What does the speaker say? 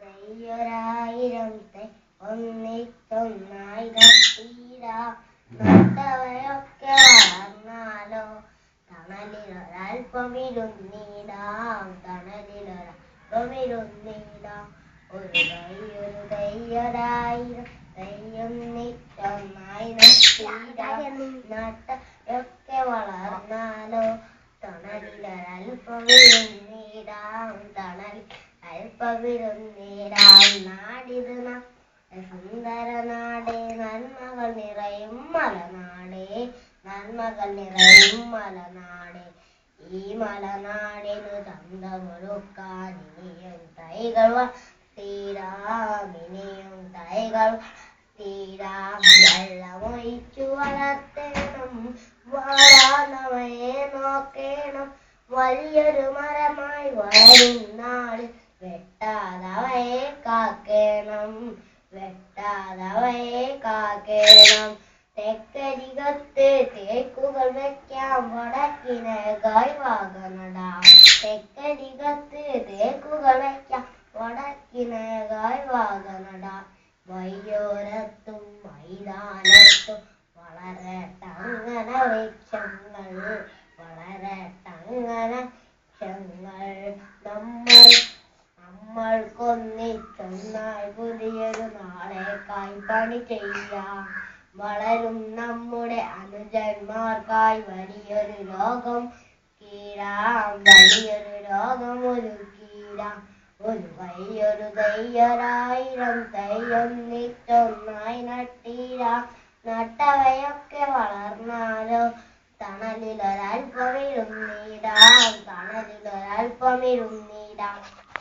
തൈയൊരായിരം തൈ ഒന്നിച്ചൊന്നായി നട്ടീരാം. നട്ടവയൊക്കെ വളർന്നാലോ തണലിലൊരൽപ്പമിരുന്നീടാം. തണലിലൊരൽപ്പമിരുന്നീടാം. ഒരു തൈയൊരായിരം തൈയൊന്നിച്ചൊന്നായി നട്ടീരാം. നട്ടവയൊക്കെ വളർന്നാലോ തണലിലൊരൽപ്പമിരുന്നീടാം. തണലിൽ അൽപ്പമിരുന്നീടാം. നാടിത് സുന്ദര നാടേ, നന്മകൾ നിറയും മലനാടേ, നന്മകൾ നിറയും മലനാടേ. ഈ മലനാടിനു ചന്തമൊരുക്കാൻ ഇനിയും തൈകൾ വളർത്തീരാം. ഇനിയും തൈകൾ വളർത്തീരാം. വെള്ളമൊഴിച്ചു വളർത്തേണം, വാടാനവയെ നോക്കേണം. വലിയൊരു മരമായി വളരും നാളിൽ വെട്ടാതവയെ കാക്കേണം, വെട്ടാതവയെ കാക്കേണം. തെക്കരികത്ത് തേക്കുകൾ വെക്കാം, വടക്കിനേക്കായി വാകനടാം. തെക്കരികത്ത് തേക്കുകൾ വെക്കാം, വടക്കിനേക്കായി വാകനടാം. വയ്യോരത്തും മൈതാനത്തും വളരട്ടങ്ങനെ വൃക്ഷങ്ങൾ, വളരട്ടങ്ങനെ വൃക്ഷങ്ങൾ. നമ്മൾക്കൊന്നിച്ചൊന്നായി പുതിയൊരു നാളേക്കായി പണി ചെയ്യാം. വളരും നമ്മുടെ അനുജന്മാർക്കായി വലിയൊരു ലോകം കീഴാം, വലിയൊരു ലോകം ഒരുക്കീരാം. ഒരു തൈയൊരായിരം തൈയൊന്നിച്ചൊന്നായി നട്ടീരാം. നട്ടവയൊക്കെ വളർന്നാലോ തണലിലൊരൽപ്പമിരുന്നീടാം. തണലിലൊരൽപ്പമിരുന്നീടാം.